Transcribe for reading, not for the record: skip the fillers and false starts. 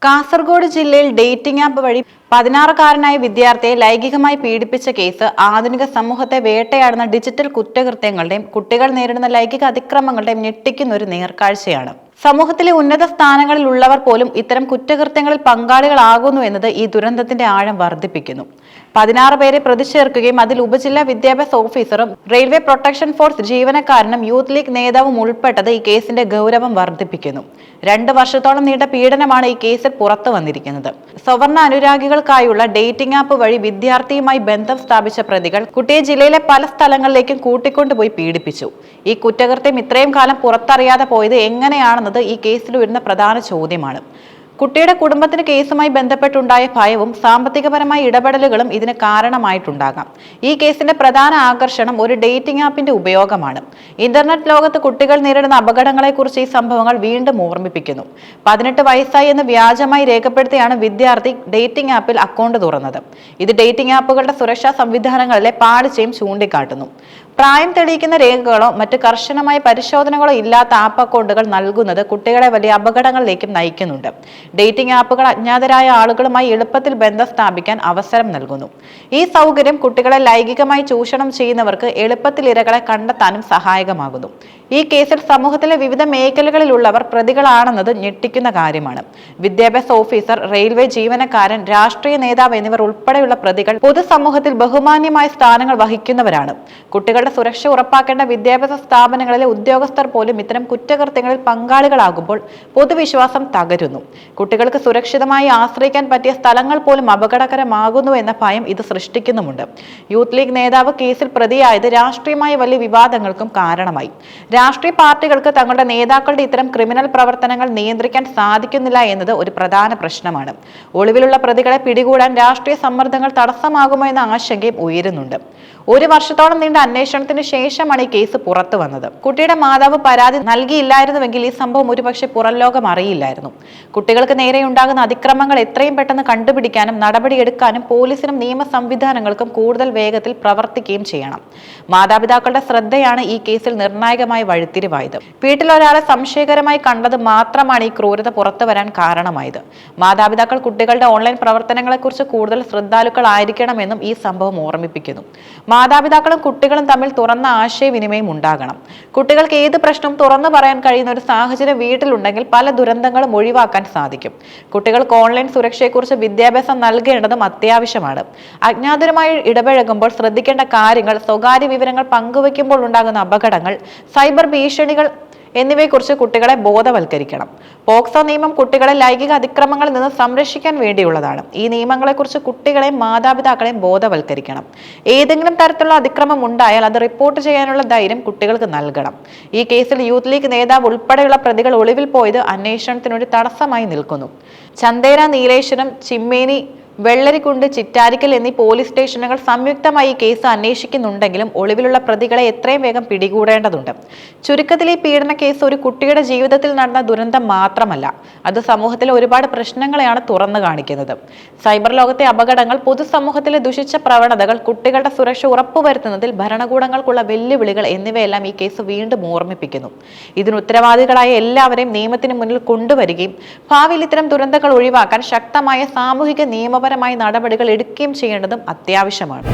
കാസർഗോഡ് ജില്ലയിൽ dating app വഴി 16-കാരനായ വിദ്യാർത്ഥിയെ ലൈംഗികമായി പീഡിപ്പിച്ച കേസ് ആധുനിക സമൂഹത്തെ വേട്ടയാടുന്ന ഡിജിറ്റൽ കുറ്റകൃത്യങ്ങളുടെയും കുട്ടികൾ നേരിടുന്ന ലൈംഗിക അതിക്രമങ്ങളുടെയും ഞെട്ടിക്കുന്ന ഒരു നേർക്കാഴ്ചയാണ്. സമൂഹത്തിലെ ഉന്നത സ്ഥാനങ്ങളിൽ ഉള്ളവർ പോലും ഇത്തരം കുറ്റകൃത്യങ്ങളിൽ പങ്കാളികളാകുന്നു എന്നത് ഈ ദുരന്തത്തിന്റെ ആഴം വർദ്ധിപ്പിക്കുന്നു. 16 പേരെ പ്രതി ചേർക്കുകയും അതിൽ ഉപജില്ലാ വിദ്യാഭ്യാസ ഓഫീസറും റെയിൽവേ പ്രൊട്ടക്ഷൻ ഫോഴ്സ് ജീവനക്കാരനും യൂത്ത് ലീഗ് നേതാവും ഉൾപ്പെട്ടത് ഈ കേസിന്റെ ഗൗരവം വർദ്ധിപ്പിക്കുന്നു. 2 വർഷത്തോളം നീണ്ട പീഡനമാണ് ഈ കേസിൽ പുറത്തു വന്നിരിക്കുന്നത്. സവർണ അനുരാഗികൾക്കായുള്ള ഡേറ്റിംഗ് ആപ്പ് വഴി വിദ്യാർത്ഥിയുമായി ബന്ധം സ്ഥാപിച്ച പ്രതികൾ കുട്ടിയെ ജില്ലയിലെ പല സ്ഥലങ്ങളിലേക്കും കൂട്ടിക്കൊണ്ടുപോയി പീഡിപ്പിച്ചു. ഈ കുറ്റകൃത്യം ഇത്രയും കാലം പുറത്തറിയാതെ പോയത് എങ്ങനെയാണെന്നത് ഈ കേസിൽ വരുന്ന പ്രധാന ചോദ്യമാണ്. കുട്ടിയുടെ കുടുംബത്തിന് കേസുമായി ബന്ധപ്പെട്ടുണ്ടായ ഭയവും സാമ്പത്തികപരമായ ഇടപെടലുകളും ഇതിന് കാരണമായിട്ടുണ്ടാകാം. ഈ കേസിന്റെ പ്രധാന ആകർഷണം ഒരു ഡേറ്റിംഗ് ആപ്പിന്റെ ഉപയോഗമാണ്. ഇന്റർനെറ്റ് ലോകത്ത് കുട്ടികൾ നേരിടുന്ന അപകടങ്ങളെക്കുറിച്ച് ഈ സംഭവങ്ങൾ വീണ്ടും ഓർമ്മിപ്പിക്കുന്നു. 18 വയസ്സായി എന്ന് വ്യാജമായി രേഖപ്പെടുത്തിയാണ് വിദ്യാർത്ഥി ഡേറ്റിംഗ് ആപ്പിൽ അക്കൗണ്ട് തുറന്നത്. ഇത് ഡേറ്റിംഗ് ആപ്പുകളുടെ സുരക്ഷാ സംവിധാനങ്ങളിലെ പാളിച്ചയും ചൂണ്ടിക്കാട്ടുന്നു. പ്രായം തെളിയിക്കുന്ന രേഖകളോ മറ്റ് കർശനമായ പരിശോധനകളോ ഇല്ലാത്ത ആപ്പ് അക്കൗണ്ടുകൾ നൽകുന്നത് കുട്ടികളെ വലിയ അപകടങ്ങളിലേക്കും നയിക്കുന്നുണ്ട്. ഡേറ്റിംഗ് ആപ്പുകൾ അജ്ഞാതരായ ആളുകളുമായി എളുപ്പത്തിൽ ബന്ധം സ്ഥാപിക്കാൻ അവസരം നൽകുന്നു. ഈ സൗകര്യം കുട്ടികളെ ലൈംഗികമായി ചൂഷണം ചെയ്യുന്നവർക്ക് എളുപ്പത്തിൽ ഇരകളെ കണ്ടെത്താനും സഹായകമാകുന്നു. ഈ കേസിൽ സമൂഹത്തിലെ വിവിധ മേഖലകളിലുള്ളവർ പ്രതികളാണെന്നത് ഞെട്ടിക്കുന്ന കാര്യമാണ്. വിദ്യാഭ്യാസ ഓഫീസർ, റെയിൽവേ ജീവനക്കാരൻ, രാഷ്ട്രീയ നേതാവ് എന്നിവർ ഉൾപ്പെടെയുള്ള പ്രതികൾ പൊതുസമൂഹത്തിൽ ബഹുമാന്യമായ സ്ഥാനങ്ങൾ വഹിക്കുന്നവരാണ്. കുട്ടികളുടെ സുരക്ഷ ഉറപ്പാക്കേണ്ട വിദ്യാഭ്യാസ സ്ഥാപനങ്ങളിലെ ഉദ്യോഗസ്ഥർ പോലും ഇത്തരം കുറ്റകൃത്യങ്ങളിൽ പങ്കാളികളാകുമ്പോൾ പൊതുവിശ്വാസം തകരുന്നു. കുട്ടികൾക്ക് സുരക്ഷിതമായി ആശ്രയിക്കാൻ പറ്റിയ സ്ഥലങ്ങൾ പോലും അപകടകരമാകുന്നു എന്ന ഭയം ഇത് സൃഷ്ടിക്കുന്നുമുണ്ട്. യൂത്ത് ലീഗ് നേതാവ് കേസിൽ പ്രതിയായത് രാഷ്ട്രീയമായ വലിയ വിവാദങ്ങൾക്കും കാരണമായി. രാഷ്ട്രീയ പാർട്ടികൾക്ക് തങ്ങളുടെ നേതാക്കളുടെ ഇത്തരം ക്രിമിനൽ പ്രവർത്തനങ്ങൾ നിയന്ത്രിക്കാൻ സാധിക്കുന്നില്ല എന്നത് ഒരു പ്രധാന പ്രശ്നമാണ്. ഒളിവിലുള്ള പ്രതികളെ പിടികൂടാൻ രാഷ്ട്രീയ സമ്മർദ്ദങ്ങൾ തടസ്സമാകുമോ എന്ന ആശങ്കയും ഉയരുന്നുണ്ട്. 1 വർഷത്തോളം നീണ്ട അന്വേഷണത്തിന് ശേഷമാണ് ഈ കേസ് പുറത്തു വന്നത്. കുട്ടിയുടെ മാതാവ് പരാതി നൽകിയില്ലായിരുന്നുവെങ്കിൽ ഈ സംഭവം ഒരുപക്ഷെ പുറം ലോകം അറിയില്ലായിരുന്നു. കുട്ടികൾക്ക് നേരെയുണ്ടാകുന്ന അതിക്രമങ്ങൾ എത്രയും പെട്ടെന്ന് കണ്ടുപിടിക്കാനും നടപടിയെടുക്കാനും പോലീസിനും നിയമ സംവിധാനങ്ങൾക്കും കൂടുതൽ വേഗത്തിൽ പ്രവർത്തിക്കുകയും ചെയ്യണം. മാതാപിതാക്കളുടെ ശ്രദ്ധയാണ് ഈ കേസിൽ നിർണായകമായി വഴിത്തിരിവായത്. വീട്ടിൽ ഒരാളെ സംശയകരമായി കണ്ടത് മാത്രമാണ് ഈ ക്രൂരത പുറത്തു വരാൻ കാരണമായത്. മാതാപിതാക്കൾ കുട്ടികളുടെ ഓൺലൈൻ പ്രവർത്തനങ്ങളെക്കുറിച്ച് കൂടുതൽ ശ്രദ്ധാലുക്കളായിരിക്കണമെന്നും ഈ സംഭവം ഓർമ്മിപ്പിക്കുന്നു. മാതാപിതാക്കളും കുട്ടികളും തമ്മിൽ തുറന്ന ആശയവിനിമയം ഉണ്ടാകണം. കുട്ടികൾക്ക് ഏത് പ്രശ്നവും തുറന്നു പറയാൻ കഴിയുന്ന ഒരു സാഹചര്യം വീട്ടിലുണ്ടെങ്കിൽ പല ദുരന്തങ്ങളും ഒഴിവാക്കാൻ സാധിക്കും. കുട്ടികൾക്ക് ഓൺലൈൻ സുരക്ഷയെക്കുറിച്ച് വിദ്യാഭ്യാസം നൽകേണ്ടതും അത്യാവശ്യമാണ്. അജ്ഞാതരുമായി ഇടപഴകുമ്പോൾ ശ്രദ്ധിക്കേണ്ട കാര്യങ്ങൾ, സ്വകാര്യ വിവരങ്ങൾ പങ്കുവയ്ക്കുമ്പോൾ ഉണ്ടാകുന്ന അപകടങ്ങൾ, സൈബർ ഭീഷണികൾ എന്നിവയെക്കുറിച്ച് കുട്ടികളെ ബോധവൽക്കരിക്കണം. പോക്സോ നിയമം കുട്ടികളെ ലൈംഗിക അതിക്രമങ്ങളിൽ നിന്ന് സംരക്ഷിക്കാൻ വേണ്ടിയുള്ളതാണ്. ഈ നിയമങ്ങളെക്കുറിച്ച് കുട്ടികളെയും മാതാപിതാക്കളെയും ബോധവൽക്കരിക്കണം. ഏതെങ്കിലും തരത്തിലുള്ള അതിക്രമം ഉണ്ടായാൽ അത് റിപ്പോർട്ട് ചെയ്യാനുള്ള ധൈര്യം കുട്ടികൾക്ക് നൽകണം. ഈ കേസിൽ യൂത്ത് ലീഗ് നേതാവ് ഉൾപ്പെടെയുള്ള പ്രതികൾ ഒളിവിൽ പോയത് അന്വേഷണത്തിനൊരു തടസ്സമായി നിൽക്കുന്നു. ചന്ദേര, നീലേശ്വരം, ചിമ്മേനി, വെള്ളരിക്കുണ്ട്, ചിറ്റാരിക്കൽ എന്നീ പോലീസ് സ്റ്റേഷനുകൾ സംയുക്തമായി ഈ കേസ് അന്വേഷിക്കുന്നുണ്ടെങ്കിലും ഒളിവിലുള്ള പ്രതികളെ എത്രയും വേഗം പിടികൂടേണ്ടതുണ്ട്. ചുരുക്കത്തിൽ ഈ പീഡന കേസ് ഒരു കുട്ടിയുടെ ജീവിതത്തിൽ നടന്ന ദുരന്തം മാത്രമല്ല, അത് സമൂഹത്തിലെ ഒരുപാട് പ്രശ്നങ്ങളെയാണ് തുറന്നു കാണിക്കുന്നത്. സൈബർ ലോകത്തെ അപകടങ്ങൾ, പൊതുസമൂഹത്തിലെ ദുഷിച്ച പ്രവണതകൾ, കുട്ടികളുടെ സുരക്ഷ ഉറപ്പുവരുത്തുന്നതിൽ ഭരണകൂടങ്ങൾക്കുള്ള വെല്ലുവിളികൾ എന്നിവയെല്ലാം ഈ കേസ് വീണ്ടും ഓർമ്മിപ്പിക്കുന്നു. ഇതിന് ഉത്തരവാദികളായ എല്ലാവരെയും നിയമത്തിന് മുന്നിൽ കൊണ്ടുവരികയും ഭാവിയിൽ ഇത്തരം ദുരന്തങ്ങൾ ഒഴിവാക്കാൻ ശക്തമായ സാമൂഹിക നിയമപരമായ നടപടികൾ എടുക്കുകയും ചെയ്യേണ്ടതും അത്യാവശ്യമാണ്.